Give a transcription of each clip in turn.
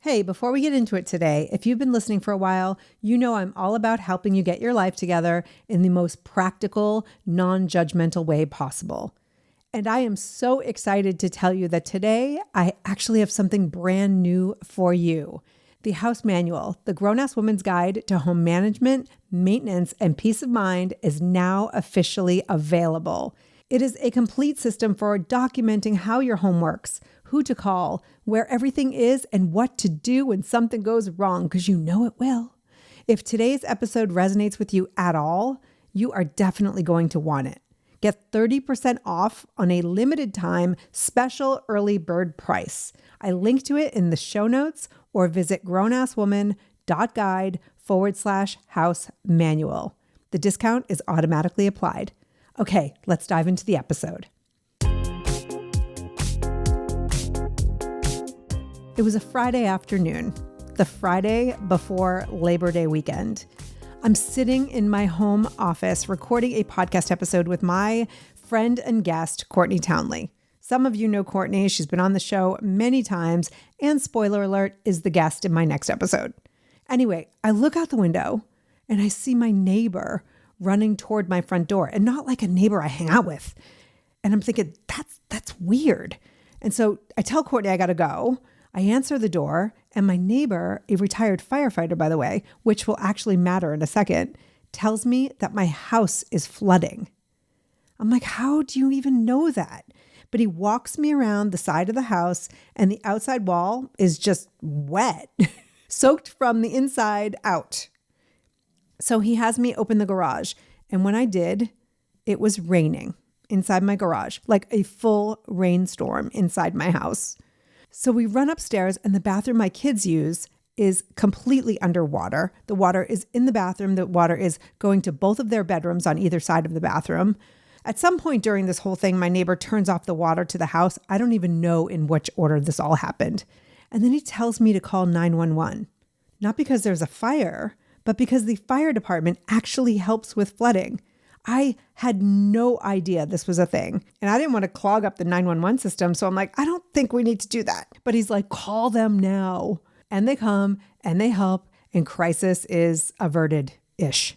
Hey, before we get into it today, if you've been listening for a while, you know I'm all about helping you get your life together in the most practical, non-judgmental way possible. And I am so excited to tell you that today I actually have something brand new for you. The House Manual, the Grown-Ass Woman's Guide to Home Management, Maintenance, and Peace of Mind is now officially available. It is a complete system for documenting how your home works, who to call, where everything is, and what to do when something goes wrong, because you know it will. If today's episode resonates with you at all, you are definitely going to want it. Get 30% off on a limited time special early bird price. I link to it in the show notes or visit grownasswoman.guide/house manual. The discount is automatically applied. Okay, let's dive into the episode. It was a Friday afternoon, the Friday before Labor Day weekend. I'm sitting in my home office recording a podcast episode with my friend and guest, Courtney Townley. Some of you know Courtney. She's been on the show many times, and spoiler alert, is the guest in my next episode. Anyway, I look out the window and I see my neighbor running toward my front door, and not like a neighbor I hang out with. And I'm thinking, that's weird. And so I tell Courtney I got to go. I answer the door, and my neighbor, a retired firefighter, by the way, which will actually matter in a second, tells me that my house is flooding. I'm like, how do you even know that? But he walks me around the side of the house, and the outside wall is just wet, soaked from the inside out. So he has me open the garage. And when I did, it was raining inside my garage, like a full rainstorm inside my house. So we run upstairs, and the bathroom my kids use is completely underwater. The water is in the bathroom. The water is going to both of their bedrooms on either side of the bathroom. At some point during this whole thing, my neighbor turns off the water to the house. I don't even know in which order this all happened. And then he tells me to call 911, not because there's a fire, but because the fire department actually helps with flooding. I had no idea this was a thing, and I didn't want to clog up the 911 system. So I'm like, I don't think we need to do that. But he's like, call them now. And they come and they help, and crisis is averted-ish.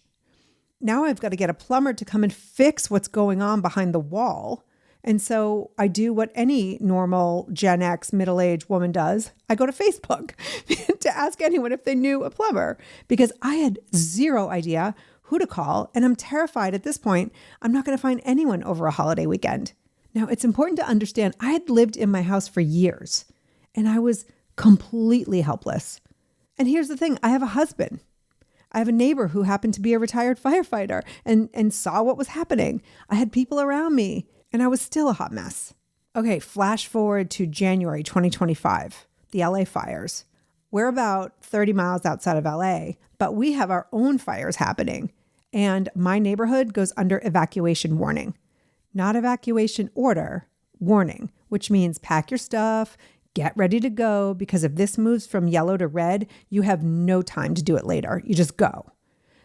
Now I've got to get a plumber to come and fix what's going on behind the wall. And so I do what any normal Gen X middle-aged woman does. I go to Facebook to ask anyone if they knew a plumber, because I had zero idea who to call. And I'm terrified at this point, I'm not going to find anyone over a holiday weekend. Now, it's important to understand I had lived in my house for years, and I was completely helpless. And here's the thing, I have a husband. I have a neighbor who happened to be a retired firefighter and saw what was happening. I had people around me, and I was still a hot mess. Okay, flash forward to January 2025, the LA fires. We're about 30 miles outside of LA, but we have our own fires happening. And my neighborhood goes under evacuation warning. Not evacuation order, warning, which means pack your stuff, get ready to go, because if this moves from yellow to red, you have no time to do it later. You just go.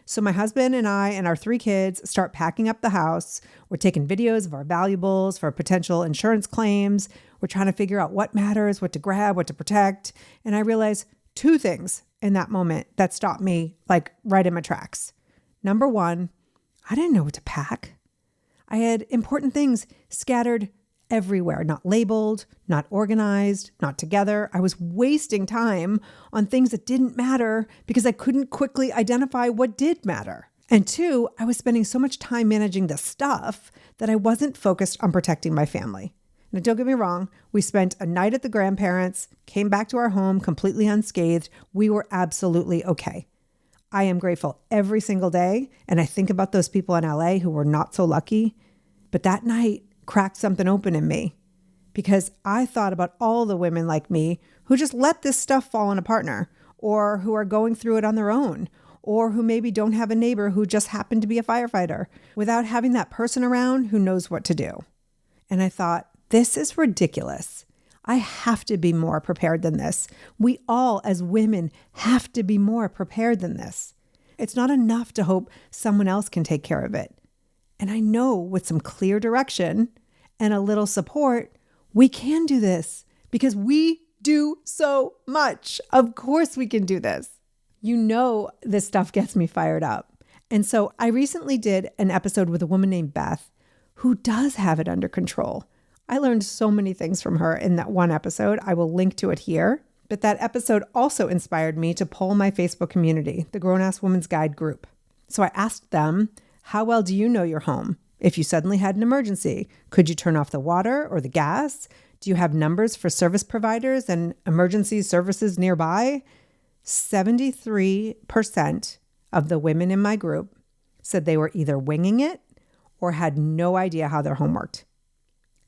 So my husband and I and our 3 kids start packing up the house. We're taking videos of our valuables for potential insurance claims. We're trying to figure out what matters, what to grab, what to protect. And I realized 2 things in that moment that stopped me like right in my tracks. Number 1, I didn't know what to pack. I had important things scattered everywhere, not labeled, not organized, not together. I was wasting time on things that didn't matter because I couldn't quickly identify what did matter. And 2, I was spending so much time managing the stuff that I wasn't focused on protecting my family. Now, don't get me wrong. We spent a night at the grandparents', came back to our home completely unscathed. We were absolutely okay. I am grateful every single day, and I think about those people in LA who were not so lucky. But that night cracked something open in me, because I thought about all the women like me who just let this stuff fall on a partner, or who are going through it on their own, or who maybe don't have a neighbor who just happened to be a firefighter without having that person around who knows what to do. And I thought, this is ridiculous. I have to be more prepared than this. We all, as women, have to be more prepared than this. It's not enough to hope someone else can take care of it. And I know with some clear direction and a little support, we can do this, because we do so much. Of course we can do this. You know, this stuff gets me fired up. And so I recently did an episode with a woman named Beth who does have it under control. I learned so many things from her in that one episode. I will link to it here. But that episode also inspired me to poll my Facebook community, the Grown Ass Woman's Guide group. So I asked them, how well do you know your home? If you suddenly had an emergency, could you turn off the water or the gas? Do you have numbers for service providers and emergency services nearby? 73% of the women in my group said they were either winging it or had no idea how their home worked.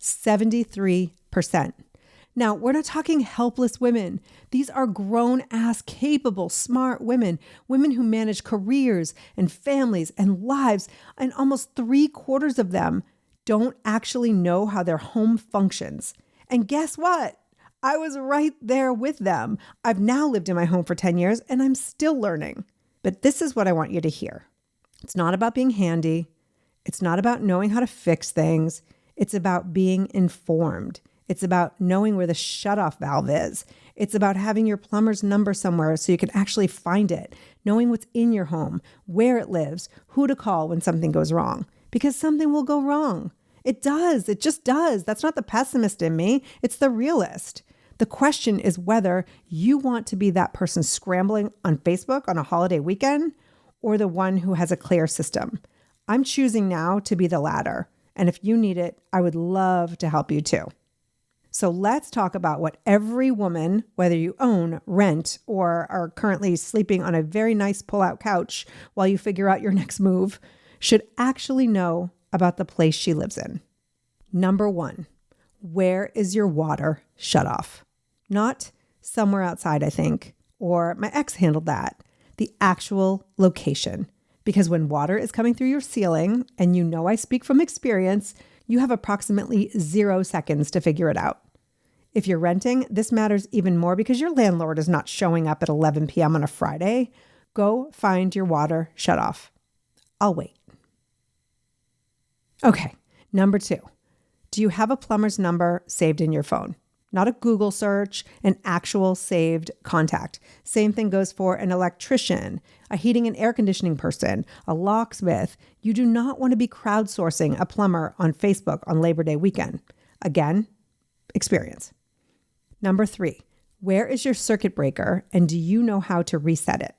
73%. Now, we're not talking helpless women. These are grown-ass, capable, smart women who manage careers and families and lives, and almost 3/4 of them don't actually know how their home functions. And guess what? I was right there with them. I've now lived in my home for 10 years, and I'm still learning. But this is what I want you to hear. It's not about being handy. It's not about knowing how to fix things. It's about being informed. It's about knowing where the shutoff valve is. It's about having your plumber's number somewhere so you can actually find it, knowing what's in your home, where it lives, who to call when something goes wrong. Because something will go wrong. It does. It just does. That's not the pessimist in me. It's the realist. The question is whether you want to be that person scrambling on Facebook on a holiday weekend or the one who has a clear system. I'm choosing now to be the latter. And if you need it, I would love to help you too. So let's talk about what every woman, whether you own, rent, or are currently sleeping on a very nice pull-out couch while you figure out your next move, should actually know about the place she lives in. Number 1, where is your water shut off? Not somewhere outside, I think, or my ex handled that. The actual location. Because when water is coming through your ceiling, and you know I speak from experience, you have approximately 0 seconds to figure it out. If you're renting, this matters even more because your landlord is not showing up at 11 p.m. on a Friday. Go find your water shut off. I'll wait. Okay, number 2. Do you have a plumber's number saved in your phone? Not a Google search, an actual saved contact. Same thing goes for an electrician, a heating and air conditioning person, a locksmith. You do not want to be crowdsourcing a plumber on Facebook on Labor Day weekend. Again, experience. Number 3, where is your circuit breaker and do you know how to reset it?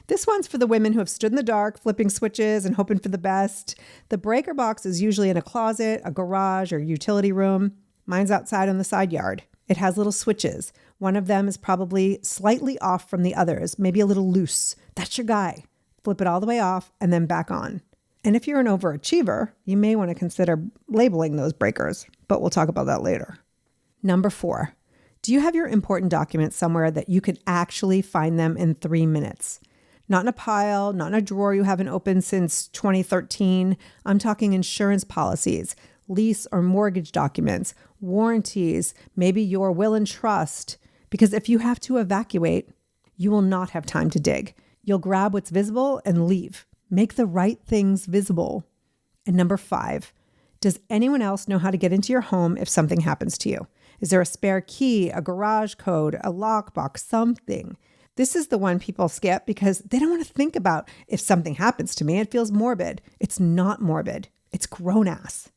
This one's for the women who have stood in the dark, flipping switches and hoping for the best. The breaker box is usually in a closet, a garage, or utility room. Mine's outside on the side yard. It has little switches. One of them is probably slightly off from the others, maybe a little loose. That's your guy. Flip it all the way off and then back on. And if you're an overachiever, you may want to consider labeling those breakers, but we'll talk about that later. Number 4, do you have your important documents somewhere that you can actually find them in 3 minutes? Not in a pile, not in a drawer you haven't opened since 2013. I'm talking insurance policies, lease or mortgage documents, warranties, maybe your will and trust. Because if you have to evacuate, you will not have time to dig. You'll grab what's visible and leave. Make the right things visible. And number 5, does anyone else know how to get into your home if something happens to you? Is there a spare key, a garage code, a lockbox, something? This is the one people skip because they don't want to think about if something happens to me. It feels morbid. It's not morbid. It's grown ass.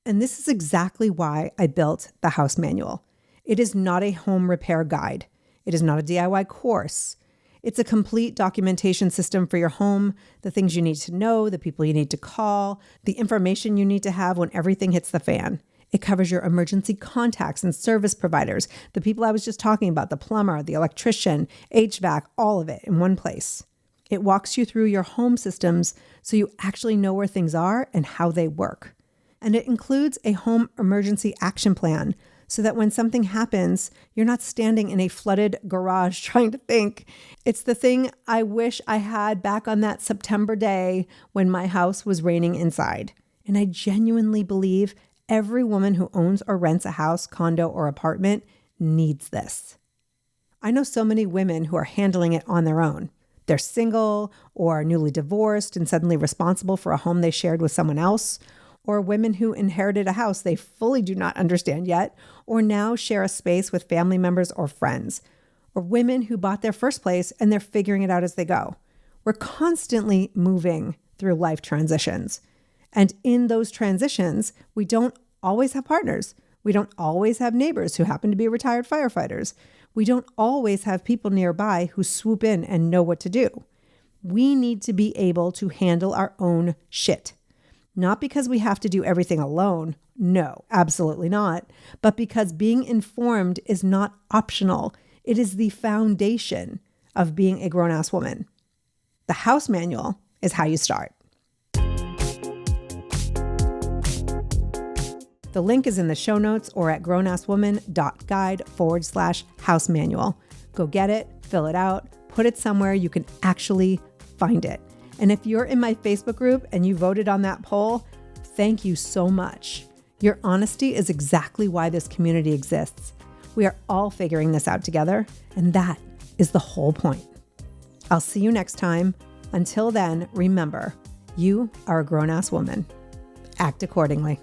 And this is exactly why I built the house manual. It is not a home repair guide. It is not a DIY course. It's a complete documentation system for your home, the things you need to know, the people you need to call, the information you need to have when everything hits the fan. It covers your emergency contacts and service providers, the people I was just talking about, the plumber, the electrician, HVAC, all of it in one place. It walks you through your home systems so you actually know where things are and how they work. And it includes a home emergency action plan so that when something happens, you're not standing in a flooded garage trying to think. It's the thing I wish I had back on that September day when my house was raining inside. And I genuinely believe every woman who owns or rents a house, condo, or apartment needs this. I know so many women who are handling it on their own. They're single or newly divorced and suddenly responsible for a home they shared with someone else, or women who inherited a house they fully do not understand yet, or now share a space with family members or friends, or women who bought their first place and they're figuring it out as they go. We're constantly moving through life transitions. And in those transitions, we don't always have partners. We don't always have neighbors who happen to be retired firefighters. We don't always have people nearby who swoop in and know what to do. We need to be able to handle our own shit. Not because we have to do everything alone. No, absolutely not. But because being informed is not optional. It is the foundation of being a grown-ass woman. The house manual is how you start. The link is in the show notes or at grownasswoman.guide/house manual. Go get it, fill it out, put it somewhere you can actually find it. And if you're in my Facebook group and you voted on that poll, thank you so much. Your honesty is exactly why this community exists. We are all figuring this out together, and that is the whole point. I'll see you next time. Until then, remember, you are a grown-ass woman. Act accordingly.